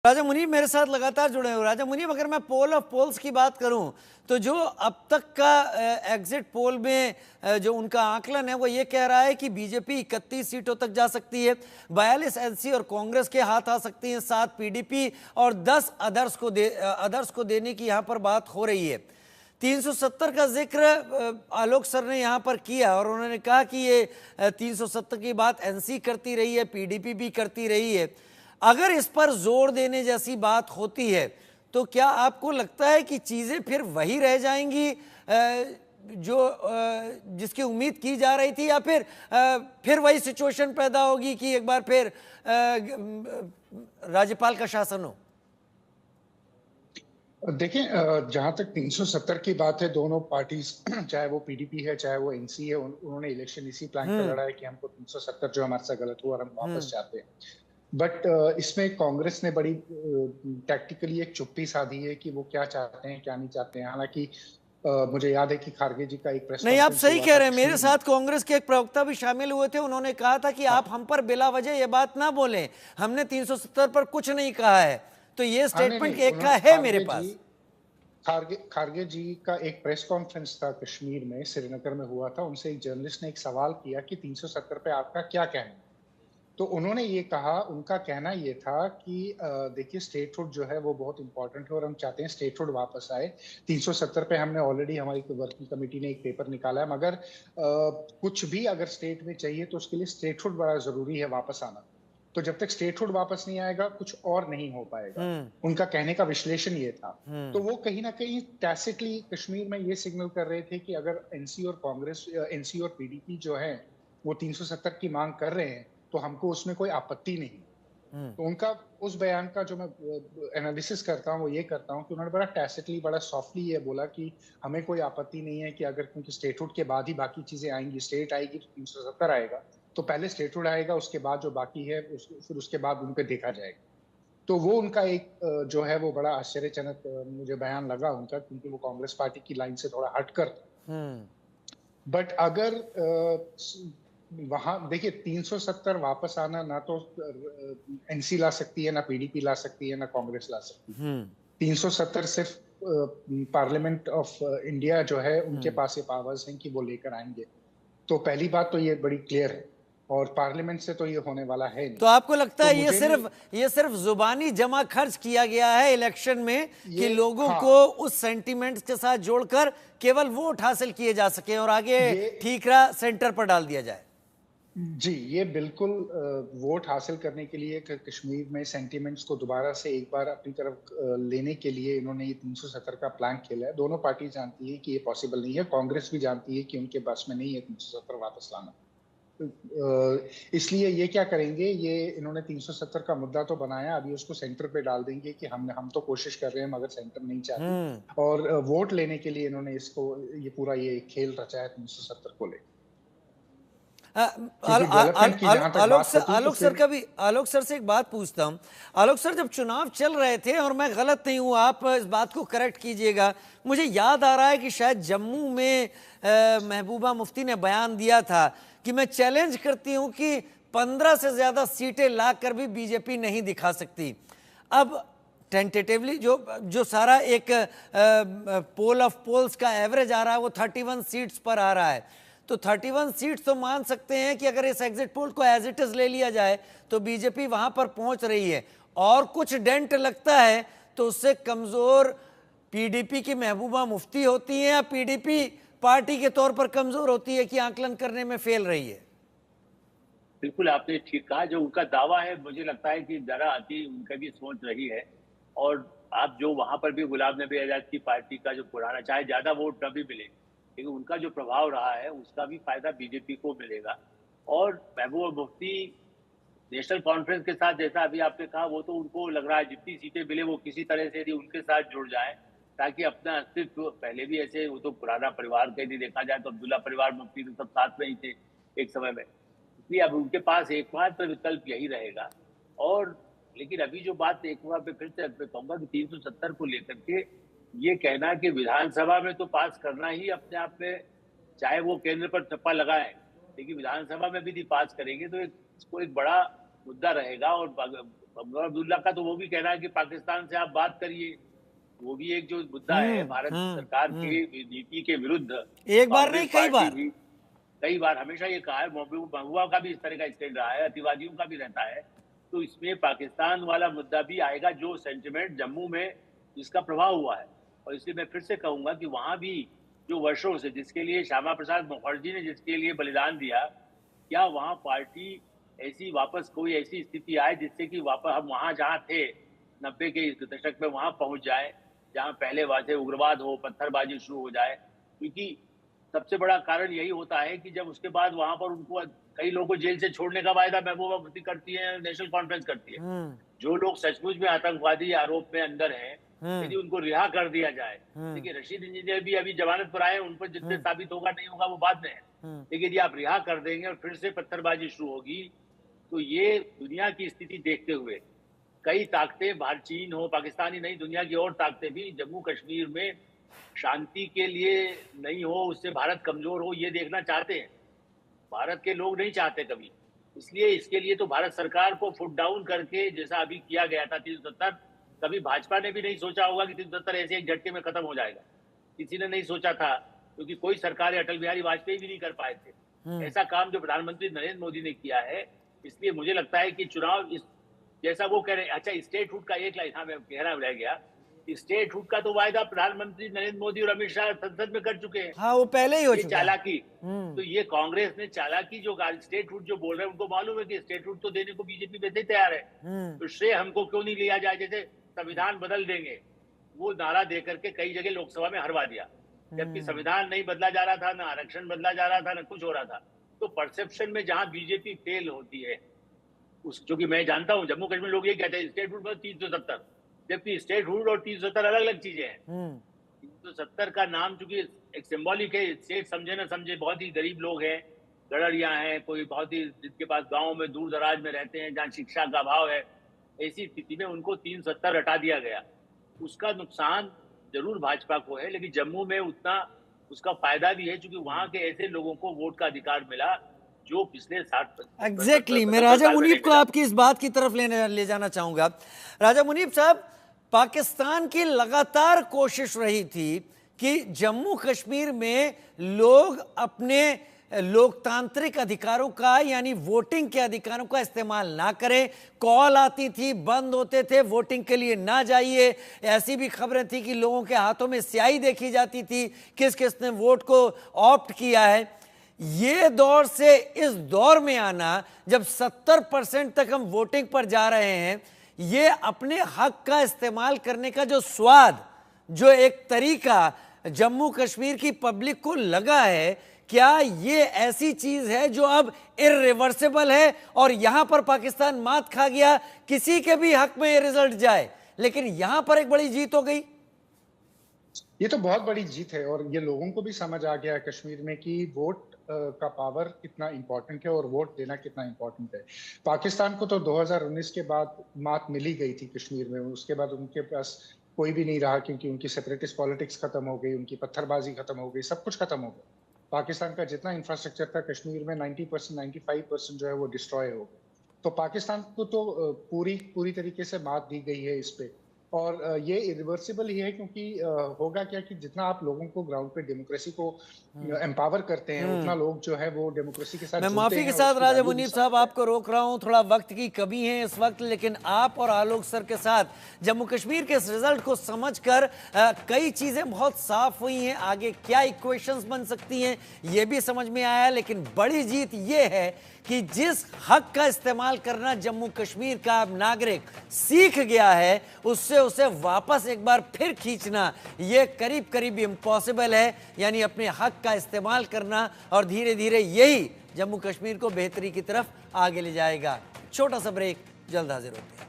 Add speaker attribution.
Speaker 1: राजा मुनीब मेरे साथ लगातार जुड़े हुए। राजा मुनीब, अगर मैं पोल ऑफ पोल्स की बात करूं तो जो अब तक का एग्जिट पोल में जो उनका आकलन है वो ये कह रहा है कि बीजेपी 31 सीटों तक जा सकती है, 42 एनसी और कांग्रेस के हाथ आ सकती हैं, 7 पीडीपी और 10 अदर्स को देने की यहां पर बात हो रही है। 370 का जिक्र आलोक सर ने यहां पर किया और उन्होंने कहा कि ये 370 की बात एनसी करती रही है, पीडीपी भी करती रही है। अगर इस पर जोर देने जैसी बात होती है तो क्या आपको लगता है कि चीजें फिर वही रह जाएंगी जो जिसकी उम्मीद की जा रही थी, या फिर वही सिचुएशन पैदा होगी कि एक बार फिर राज्यपाल का शासन हो?
Speaker 2: देखिए, जहां तक 370 की बात है, दोनों पार्टीज चाहे वो पीडीपी है चाहे वो एनसी है, उन्होंने इलेक्शन इसी प्लान पे लड़ा है कि हमको 370 जो हमारे साथ गलत हुआ और हम वापस चाहते हैं। बट इसमें कांग्रेस ने बड़ी टैक्टिकली एक चुप्पी साधी है कि वो क्या चाहते हैं क्या नहीं चाहते हैं। हालांकि मुझे याद है कि खारगे जी का एक प्रेस
Speaker 1: नहीं, आप
Speaker 2: कॉन्फ्रेंस
Speaker 1: सही
Speaker 2: हुआ
Speaker 1: कह
Speaker 2: था
Speaker 1: रहे हैं। मेरे
Speaker 2: कश्मीर में।
Speaker 1: साथ कांग्रेस के एक प्रवक्ता भी शामिल हुए थे। उन्होंने कहा था कि आप
Speaker 2: हाँ,
Speaker 1: हम पर बिला वजह ये बात ना बोलें, हमने 370 पर कुछ नहीं कहा है। तो ये
Speaker 2: हाँ, नहीं
Speaker 1: स्टेटमेंट
Speaker 2: नहीं,
Speaker 1: एक का
Speaker 2: उन्होंने
Speaker 1: है मेरे पास।
Speaker 2: खारगे जी का एक प्रेस कॉन्फ्रेंस था कश्मीर में, श्रीनगर में हुआ था। उनसे एक जर्नलिस्ट ने एक सवाल किया कि 370 पे आपका क्या कहना है। तो उन्होंने ये कहा, उनका कहना ये था कि देखिए, स्टेटहुड जो है वो बहुत इंपॉर्टेंट है और हम चाहते हैं स्टेटहुड वापस आए। 370 पे हमने ऑलरेडी, हमारी वर्किंग कमेटी ने एक पेपर निकाला है, मगर कुछ भी अगर स्टेट में चाहिए तो उसके लिए स्टेटहुड बड़ा जरूरी है वापस आना। तो जब तक स्टेटहुड वापस नहीं आएगा कुछ और नहीं हो पाएगा। उनका कहने का विश्लेषण ये था। तो वो कहीं ना कहीं टैसिटली कश्मीर में ये सिग्नल कर रहे थे कि अगर एनसी और पीडीपी जो है वो 370 की मांग कर रहे हैं तो हमको उसमें कोई आपत्ति नहीं। तो उनका उस बयान का जो मैं एनालिसिस करता हूँ वो ये करता हूँ कि उन्होंने बड़ा टैसिटली, बड़ा सॉफ्टली ये बोला कि हमें कोई आपत्ति नहीं है कि अगर, क्योंकि स्टेटहुड के बाद ही बाकी चीजें आएंगी, स्टेट आएगी तो 370 आएगा, तो पहले स्टेटहुड आएगा, उसके बाद जो बाकी है फिर उसके बाद उन पे देखा जाएगा। तो वो उनका एक जो है वो बड़ा आश्चर्यजनक मुझे बयान लगा उनका, क्योंकि वो कांग्रेस पार्टी की लाइन से थोड़ा हटकर। बट अगर वहां देखिए, 370 वापस आना ना तो एनसी ला सकती है, ना पीडीपी ला सकती है, ना कांग्रेस ला सकती है। 370 सिर्फ पार्लियामेंट ऑफ इंडिया जो है उनके पास ये पावर्स हैं कि वो लेकर आएंगे। तो पहली बात तो ये बड़ी क्लियर है, और पार्लियामेंट से तो ये होने वाला है नहीं।
Speaker 1: तो आपको लगता
Speaker 2: तो
Speaker 1: है
Speaker 2: मुझे नहीं
Speaker 1: ये सिर्फ जुबानी जमा खर्च किया गया है इलेक्शन में कि
Speaker 2: ये
Speaker 1: लोगों
Speaker 2: हाँ,
Speaker 1: को उस सेंटीमेंट्स के साथ जोड़कर केवल वोट हासिल किए जा सके और आगे
Speaker 2: ये
Speaker 1: ठीकरा सेंटर पर डाल दिया जाए?
Speaker 2: जी, ये बिल्कुल वोट हासिल करने के लिए कश्मीर में सेंटीमेंट्स को दोबारा से एक बार अपनी तरफ लेने के लिए इन्होंने ये 370 का प्लान खेला है। दोनों पार्टी जानती है कि ये पॉसिबल नहीं है, कांग्रेस भी जानती है कि उनके बस में नहीं है 370 वापस लाना। इसलिए ये क्या करेंगे, ये इन्होंने 370 का मुद्दा तो बनाया, अभी उसको सेंटर पे डाल देंगे कि हम तो कोशिश कर रहे हैं मगर सेंटर नहीं चाहती, और वोट लेने के लिए इन्होंने ये पूरा ये खेल रचा है 370 को लेकर। क्योंकि डेवलपमेंट की जहां तक बात होती तो फिर
Speaker 1: आलोक सर से एक बात पूछता हूं। आलोक सर, जब चुनाव चल रहे थे, और मैं गलत नहीं हूं, आप इस बात को करेक्ट कीजिएगा, मुझे याद आ रहा है कि शायद जम्मू में महबूबा मुफ्ती ने बयान दिया था कि मैं चैलेंज करती हूं कि 15 से ज्यादा सीटें लाकर भी बीजेपी नहीं दिखा सकती। अब टेंटेटिवली जो सारा एक पोल ऑफ पोल्स का एवरेज आ रहा है वो 31 सीट्स पर आ रहा है। तो 31 सीट्स तो मान सकते हैं कि अगर इस एग्जिट पोल को एज इट इज ले लिया जाए तो बीजेपी वहां पर पहुंच रही है, और कुछ डेंट लगता है तो उससे कमजोर पीडीपी की महबूबा मुफ्ती होती है, या पीडीपी पार्टी के तौर पर कमजोर होती है कि आकलन करने में फेल रही है?
Speaker 3: बिल्कुल आपने ठीक कहा। जो उनका दावा है, मुझे लगता है कि जरा अति उनका भी सोच रही है। और आप जो वहां पर भी गुलाम नबी आजाद की पार्टी का जो पुराना, चाहे ज्यादा वोट न भी मिले लेकिन उनका जो प्रभाव रहा है उसका भी फायदा बीजेपी को मिलेगा। और महबूबा मुफ्ती नेशनल कॉन्फ्रेंस के साथ, जैसा अभी आपने कहा, वो तो उनको लग रहा है जितनी सीटें मिले वो किसी तरह से यदि उनके साथ जुड़ जाए ताकि अपना अस्तित्व, पहले भी ऐसे वो तो पुराना परिवार का यदि देखा जाए तो अब्दुल्ला परिवार, मुफ्ती तो सब साथ में ही थे एक समय में, इसलिए अब उनके पास एकमात्र विकल्प यही रहेगा। और लेकिन अभी जो बात एक बार फिर से कहूंगा कि 370 को लेकर के ये कहना कि विधानसभा में तो पास करना ही अपने आप में, चाहे वो केंद्र पर टप्पा लगाए लेकिन विधानसभा में भी यदि पास करेंगे तो इसको एक बड़ा मुद्दा रहेगा। और मकबूल अब्दुल्ला का तो वो भी कह रहा है कि पाकिस्तान से आप बात करिए, वो भी एक जो मुद्दा है भारत सरकार की नीति के विरुद्ध।
Speaker 1: एक बार नहीं,
Speaker 3: कांग्रेस
Speaker 1: कई
Speaker 3: पार्टी
Speaker 1: बार।
Speaker 3: भी कई बार हमेशा ये कहा है, महबूबा का भी इस तरह का स्टैंड रहा है, अतिवादियों का भी रहता है। तो इसमें पाकिस्तान वाला मुद्दा भी आएगा, जो सेंटिमेंट जम्मू में जिसका प्रभाव हुआ है। और इसलिए मैं फिर से कहूंगा कि वहां भी जो वर्षों से जिसके लिए श्यामा प्रसाद मुखर्जी ने जिसके लिए बलिदान दिया, क्या वहां पार्टी ऐसी वापस कोई ऐसी स्थिति आए जिससे कि वापस हम वहां जहां थे 90 के इस दशक में वहां पहुंच जाए, जहां पहले वहां उग्रवाद हो, पत्थरबाजी शुरू हो जाए। क्योंकि सबसे बड़ा कारण यही होता है कि जब उसके बाद वहां पर उनको कई लोगों को जेल से छोड़ने का वायदा महबूबा मुफ्ती करती है, नेशनल कॉन्फ्रेंस करती है। जो लोग सचमुच में आतंकवादी आरोप में अंदर हैं, यदि उनको रिहा कर दिया जाए, देखिए रशीद इंजीनियर भी अभी जमानत पर आए, उन पर जितने साबित होगा नहीं होगा वो बाद में है, लेकिन यदि आप रिहा कर देंगे और फिर से पत्थरबाजी शुरू होगी, तो ये दुनिया की स्थिति देखते हुए कई ताकतें, भारत, चीन हो, पाकिस्तान ही नहीं, दुनिया की और ताकतें भी जम्मू कश्मीर में शांति के लिए नहीं हो, उससे भारत कमजोर हो, ये देखना चाहते हैं। भारत के लोग नहीं चाहते कभी। इसलिए इसके लिए तो भारत सरकार को फुट डाउन करके, जैसा अभी किया गया था 370, कभी भाजपा ने भी नहीं सोचा होगा कि 370 ऐसे एक झटके में खत्म हो जाएगा। किसी ने नहीं सोचा था, क्योंकि कोई सरकार अटल बिहारी वाजपेयी भी नहीं कर पाए थे ऐसा काम जो प्रधानमंत्री नरेंद्र मोदी ने किया है। इसलिए मुझे लगता है कि चुनाव इस जैसा वो कह रहे हैं, अच्छा स्टेटहुड का एक लाइन, हाँ मैं कह रह गया, स्टेटहुड का तो वायदा प्रधानमंत्री नरेंद्र मोदी और अमित शाह संसद में कर चुके हैं।
Speaker 1: हाँ, वो पहले ही हो चुका है।
Speaker 3: चालाकी, तो ये कांग्रेस ने चालाकी जो स्टेटहुड जो बोल रहे हैं, उनको मालूम है कि स्टेटहुड तो देने को बीजेपी वैसे ही तैयार है, तो श्रेय हमको क्यों नहीं लिया जाए, जैसे संविधान बदल देंगे, वो नारा दे करके कई जगह लोकसभा में हरवा दिया, जबकि संविधान नहीं बदला जा रहा था, ना आरक्षण बदला जा रहा था, ना कुछ हो रहा था। तो परसेप्शन में जहां बीजेपी फेल होती है, उस जो कि मैं जानता हूं जम्मू कश्मीर लोग ये कहते हैं स्टेटहुड में 370, जबकि स्टेटहुड और 370 अलग अलग चीजें हैं। 370 का नाम चूंकि एक सिंबॉलिक है, स्टेट समझे ना समझे, बहुत ही गरीब लोग हैं, गड़रिया हैं, कोई बहुत ही जिनके पास गाँव में दूर दराज में रहते हैं, जहाँ शिक्षा का अभाव है, ऐसी स्थिति में उनको 370 हटा दिया गया। उसका नुकसान जरूर भाजपा को है, लेकिन जम्मू में उतना उसका फायदा भी है, क्योंकि वहां के ऐसे लोगों को वोट का अधिकार मिला जो पिछले 60
Speaker 1: एग्जैक्टली मैं राजा मुनीब को आपकी इस बात की तरफ ले जाना चाहूंगा। राजा मुनीब साहब, पाकिस्तान की लगातार कोशिश रही थी कि जम्मू कश्मीर में लोग अपने लोकतांत्रिक अधिकारों का यानी वोटिंग के अधिकारों का इस्तेमाल ना करें। कॉल आती थी, बंद होते थे, वोटिंग के लिए ना जाइए। ऐसी भी खबरें थी कि लोगों के हाथों में स्याही देखी जाती थी, किस किस ने वोट को ऑप्ट किया है। ये दौर से इस दौर में आना, जब 70% तक हम वोटिंग पर जा रहे हैं, ये अपने हक का इस्तेमाल करने का जो स्वाद, जो एक तरीका जम्मू कश्मीर की पब्लिक को लगा है, क्या ये ऐसी चीज है जो अब इर्रिवर्सिबल है और यहां पर पाकिस्तान मात खा गया? किसी के भी हक में ये रिजल्ट जाए, लेकिन यहां पर एक बड़ी जीत हो गई।
Speaker 2: ये तो बहुत बड़ी जीत है और ये लोगों को भी समझ आ गया है कश्मीर में कि वोट का पावर कितना इंपॉर्टेंट है और वोट देना कितना इंपॉर्टेंट है। पाकिस्तान को तो 2019 के बाद मात मिली गई थी कश्मीर में, उसके बाद उनके पास कोई भी नहीं रहा, क्योंकि उनकी सेपरेटिस्ट पॉलिटिक्स खत्म हो गई, उनकी पत्थरबाजी खत्म हो गई, सब कुछ खत्म हो गया। पाकिस्तान का जितना इंफ्रास्ट्रक्चर था कश्मीर में 90% 95% जो है वो डिस्ट्रॉय हो गया। तो पाकिस्तान को तो पूरी तरीके से मात दी गई है इस पे, और ये इरिवर्सिबल ही है, क्योंकि होगा क्या कि जितना आप लोगों को ग्राउंड पे डेमोक्रेसी को एम्पावर करते हैं, उतना लोग जो है वो डेमोक्रेसी के साथ
Speaker 1: मैं माफी के साथ राजा मुनीब साहब आपको रोक रहा हूं, थोड़ा वक्त की कमी है इस वक्त, लेकिन आप और आलोक सर के साथ जम्मू कश्मीर के इस रिजल्ट को समझकर कई चीजें बहुत साफ हुई हैं। आगे क्या इक्वेशंस बन सकती हैं ये भी समझ में आया, लेकिन बड़ी जीत ये है कि जिस हक का इस्तेमाल करना जम्मू कश्मीर का नागरिक सीख गया है, उससे उसे वापस एक बार फिर खींचना ये करीब करीब इम्पॉसिबल है। यानी अपने हक का इस्तेमाल करना, और धीरे धीरे यही जम्मू कश्मीर को बेहतरी की तरफ आगे ले जाएगा। छोटा सा ब्रेक, जल्द हाजिर होते हैं।